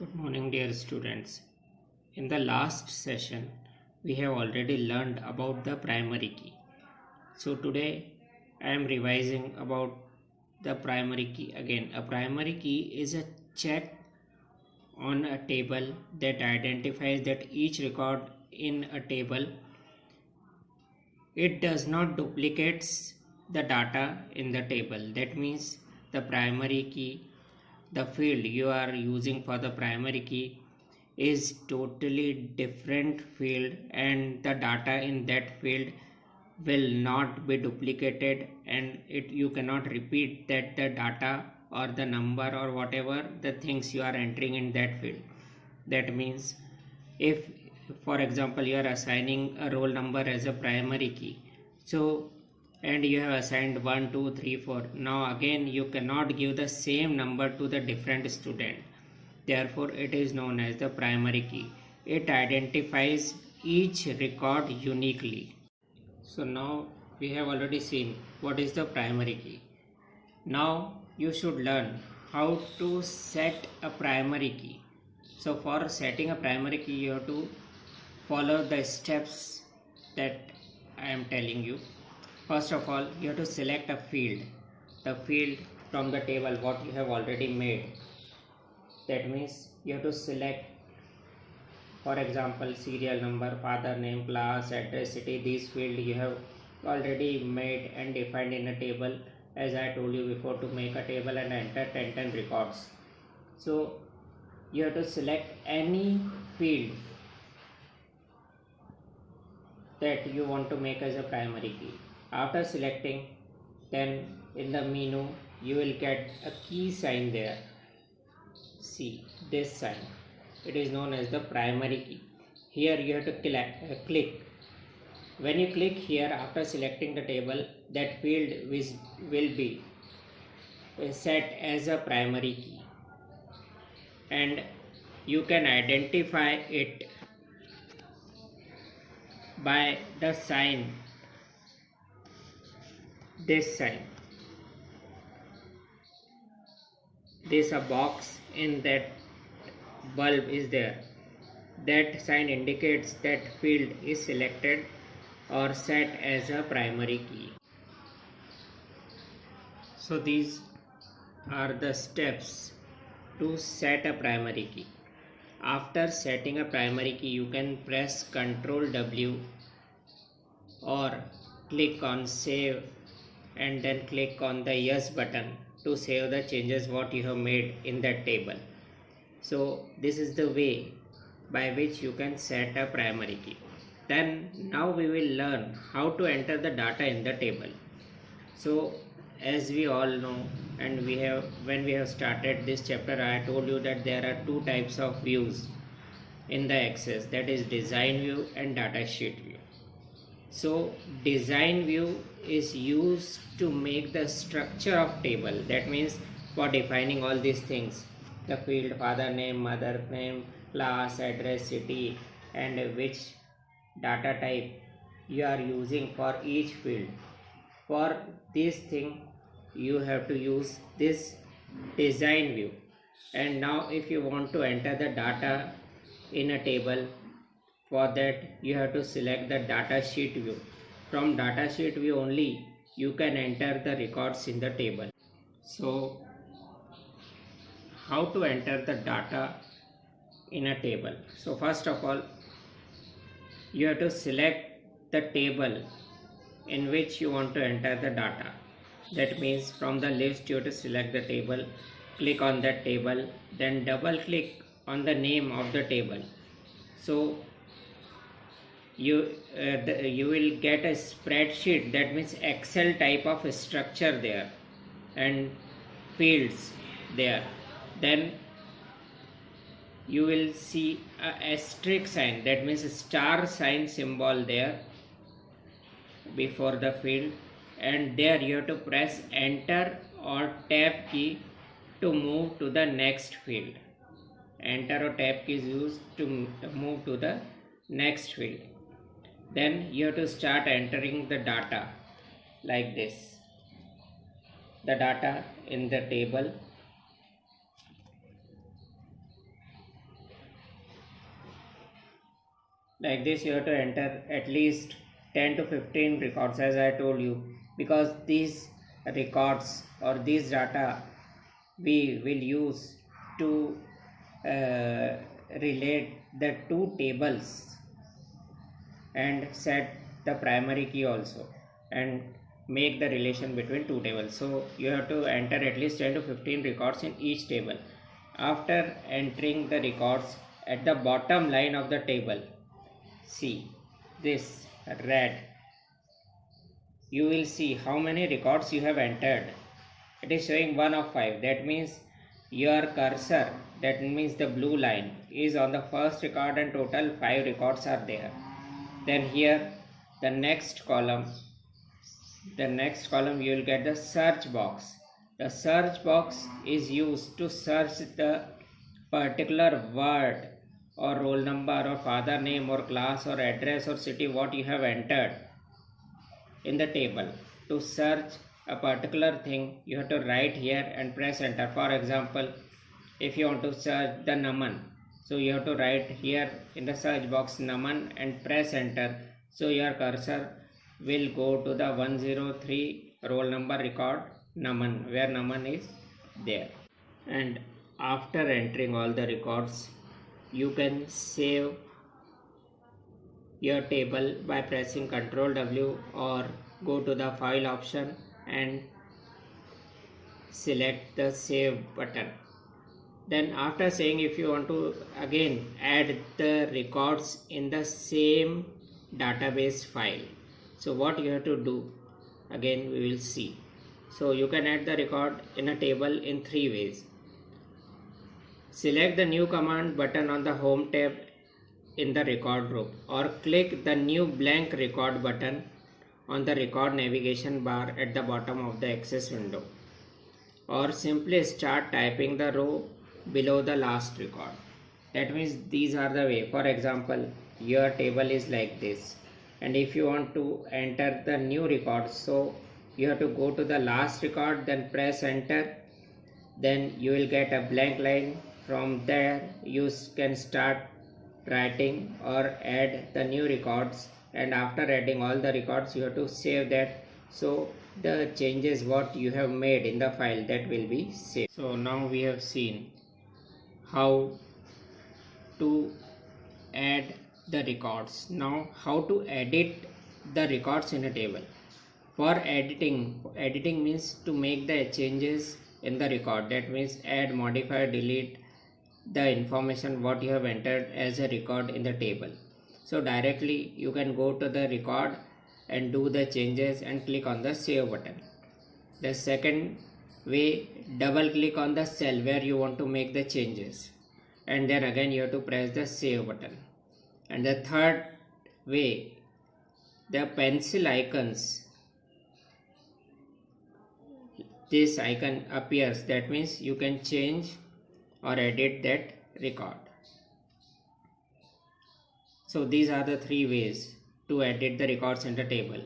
Good morning, dear students. In the last session, we have already learned about the primary key. So today, I am revising about the primary key again. A primary key is a check on a table that identifies that each record in a table, it does not duplicates the data in the table. That means the primary key, the field you are using for the primary key is totally different field, and the data in that field will not be duplicated, and you cannot repeat that the data or the number or whatever the things you are entering in that field. That means if for example you are assigning a roll number as a primary key, so and you have assigned 1 2 3 4, now again you cannot give the same number to the different student. Therefore it is known as the primary key. It identifies each record uniquely. So now we have already seen what is the primary key. Now you should learn how to set a primary key. So for setting a primary key, you have to follow the steps that I am telling you. First of all, you have to select a field, the field from the table what you have already made. That means you have to select, for example, serial number, father name, class, address, city. These field you have already made and defined in a table, as I told you before, to make a table and enter 10 records. So you have to select any field that you want to make as a primary key. After selecting, then in the menu you will get a key sign there. See this sign, it is known as the primary key. Here you have to click. When you click here after selecting the table, that field will be set as a primary key, and you can identify it by the sign, this sign. This a box in that bulb is there. That sign indicates that field is selected or set as a primary key. So these are the steps to set a primary key. After setting a primary key, you can press Ctrl W or click on save and then click on the yes button to save the changes what you have made in that table. So this is the way by which you can set a primary key. Then now we will learn how to enter the data in the table. So as we all know, and when we have started this chapter, I told you that there are two types of views in the Access, that is design view and data sheet view. So design view is used to make the structure of table. That means for defining all these things, the field, father name, mother name, class, address, city, and which data type you are using for each field. For this thing you have to use this design view. And now if you want to enter the data in a table, for that you have to select the data sheet view. From data sheet view only you can enter the records in the table. So how to enter the data in a table? So first of all, you have to select the table in which you want to enter the data. That means from the list you have to select the table, click on that table, then double click on the name of the table. So you will get a spreadsheet, that means Excel type of structure there and fields there. Then you will see a asterisk sign, that means a star sign symbol there before the field, and there you have to press enter or tab key to move to the next field. Enter or tab key is used to move to the next field. Then you have to start entering the data like this, the data in the table. Like this, you have to enter at least 10 to 15 records, as I told you, because these records or these data we will use to relate the two tables and set the primary key also and make the relation between two tables. So you have to enter at least 10 to 15 records in each table. After entering the records at the bottom line of the table, see this red, you will see how many records you have entered. It is showing 1 of 5. That means your cursor, that means the blue line, is on the first record and total 5 records are there. Then here the next column you will get the search box. The search box is used to search the particular word or roll number or father name or class or address or city what you have entered in the table. To search a particular thing, you have to write here and press enter. For example, if you want to search the Naman, so you have to write here in the search box Naman and press enter. So your cursor will go to the 103 roll number record Naman, where Naman is there. And after entering all the records, you can save your table by pressing Ctrl W or go to the file option and select the save button. Then after saying, if you want to again add the records in the same database file, so what you have to do, again we will see. So you can add the record in a table in 3 ways. Select the new command button on the home tab in the record group, or click the new blank record button on the record navigation bar at the bottom of the access window, or simply start typing the row below the last record. That means these are the way. For example, your table is like this, and if you want to enter the new record, so you have to go to the last record, then press enter, then you will get a blank line. From there you can start writing or add the new records, and after adding all the records you have to save that, so the changes what you have made in the file, that will be saved. So now we have seen how to add the records. Now how to edit the records in a table. For editing means to make the changes in the record. That means add, modify, delete the information what you have entered as a record in the table. So directly you can go to the record and do the changes and click on the save button. The second way, double click on the cell where you want to make the changes, and then again you have to press the save button. And the third way, the pencil icons, this icon appears, that means you can change or edit that record. So these are the 3 ways to edit the records in the table.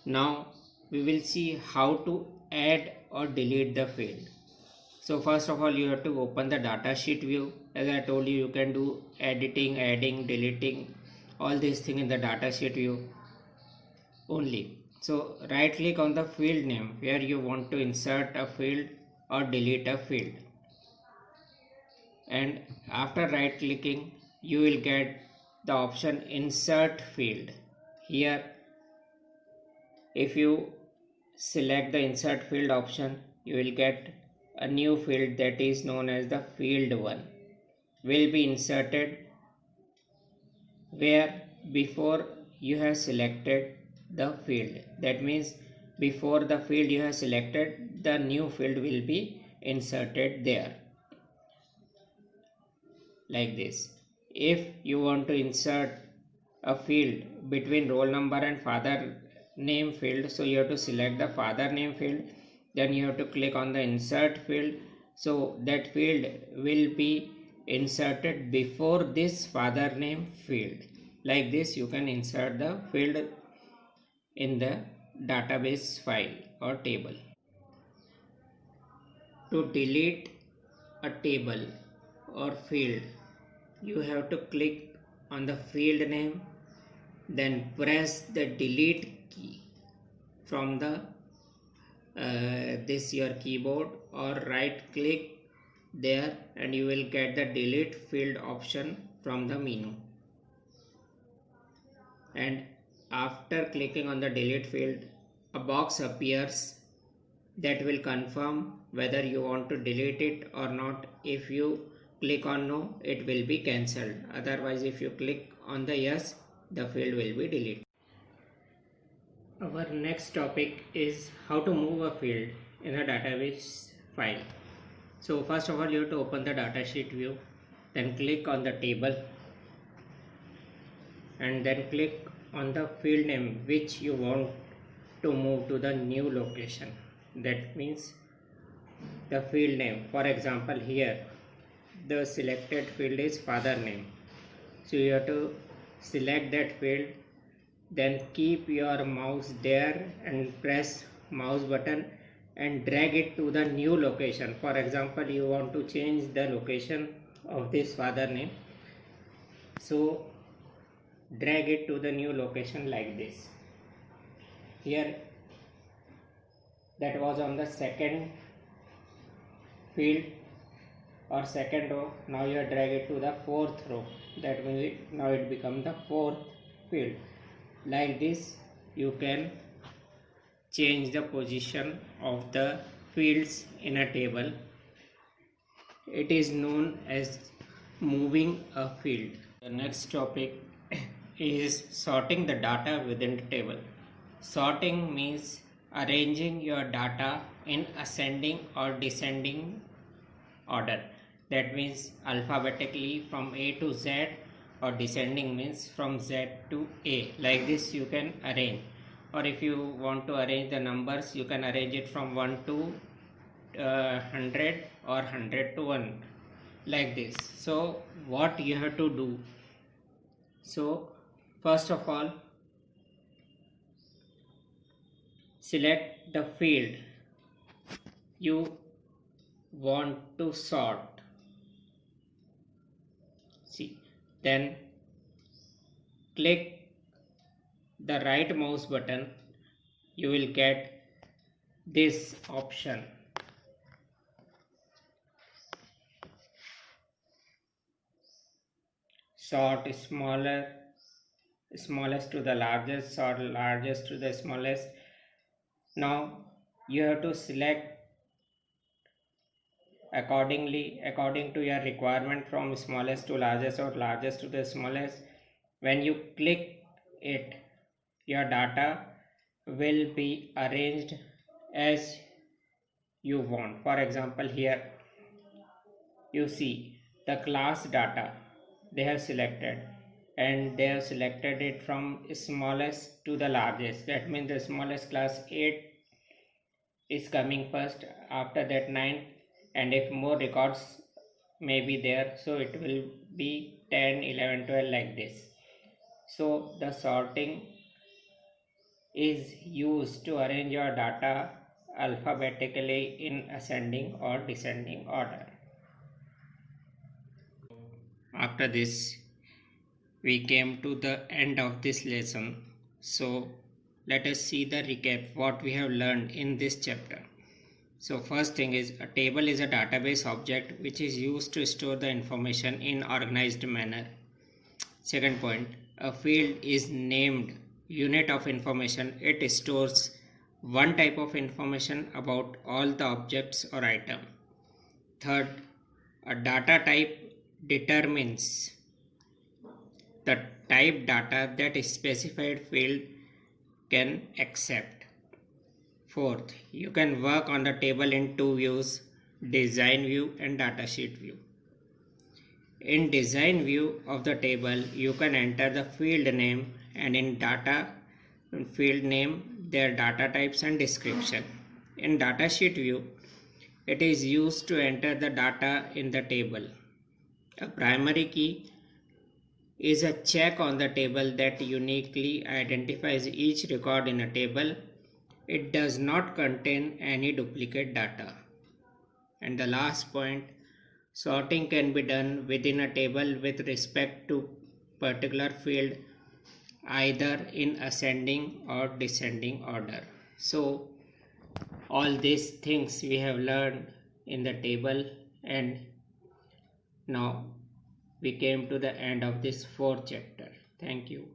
Now we will see how to add or delete the field. So first of all, you have to open the datasheet view. As I told you, you can do editing, adding, deleting, all these things in the datasheet view only. So right click on the field name where you want to insert a field or delete a field, and after right clicking you will get the option insert field. Here if you select the insert field option, you will get a new field that is known as the field 1 will be inserted where before you have selected the field. That means before the field you have selected, the new field will be inserted there, like this. If you want to insert a field between roll number and father name field, so you have to select the father name field, then you have to click on the insert field, so that field will be inserted before this father name field. Like this you can insert the field in the database file or table. To delete a table or field, you have to click on the field name, then press the delete key from the this your keyboard, or right click there and you will get the delete field option from the menu. And after clicking on the delete field, a box appears that will confirm whether you want to delete it or not. If you click on no, it will be cancelled. Otherwise, if you click on the yes, the field will be deleted. Our next topic is how to move a field in a database file. So first of all, you have to open the datasheet view, then click on the table and then click on the field name which you want to move to the new location. That means the field name. For example, here the selected field is father name. So you have to select that field, then keep your mouse there and press mouse button and drag it to the new location. For example, you want to change the location of this father name, so drag it to the new location like this. Here that was on the second field or second row. Now you drag it to the fourth row. That means now it becomes the fourth field. Like this you can change the position of the fields in a table. It is known as moving a field. The next topic is sorting the data within the table. Sorting means arranging your data in ascending or descending order. That means alphabetically from A to Z, or descending means from Z to A. Like this you can arrange. Or if you want to arrange the numbers, you can arrange it from 1 to 100 or 100 to 1, like this. So what you have to do? So first of all, select the field you want to sort. See, then click the right mouse button. You will get this option. Sort smallest to the largest, or largest to the smallest. Now you have to select according to your requirement from smallest to largest or largest to the smallest. When you click it, your data will be arranged as you want. For example, here you see the class data they have selected, and they have selected it from smallest to the largest. That means the smallest class 8 is coming first, after that 9, and if more records may be there, so it will be 10, 11, 12, like this. So the sorting is used to arrange your data alphabetically in ascending or descending order. After this, we came to the end of this lesson. So let us see the recap what we have learned in this chapter. So first thing is, a table is a database object which is used to store the information in organized manner. Second point, a field is named unit of information. It stores one type of information about all the objects or item. Third, a data type determines the type data that a specified field can accept. Fourth, you can work on the table in two views, design view and datasheet view. In design view of the table, you can enter the field name, and in data field name their data types and description. In datasheet view, it is used to enter the data in the table. A primary key is a check on the table that uniquely identifies each record in a table. It does not contain any duplicate data. And the last point, sorting can be done within a table with respect to particular field either in ascending or descending order. So all these things we have learned in the table, and now we came to the end of this fourth chapter. Thank you.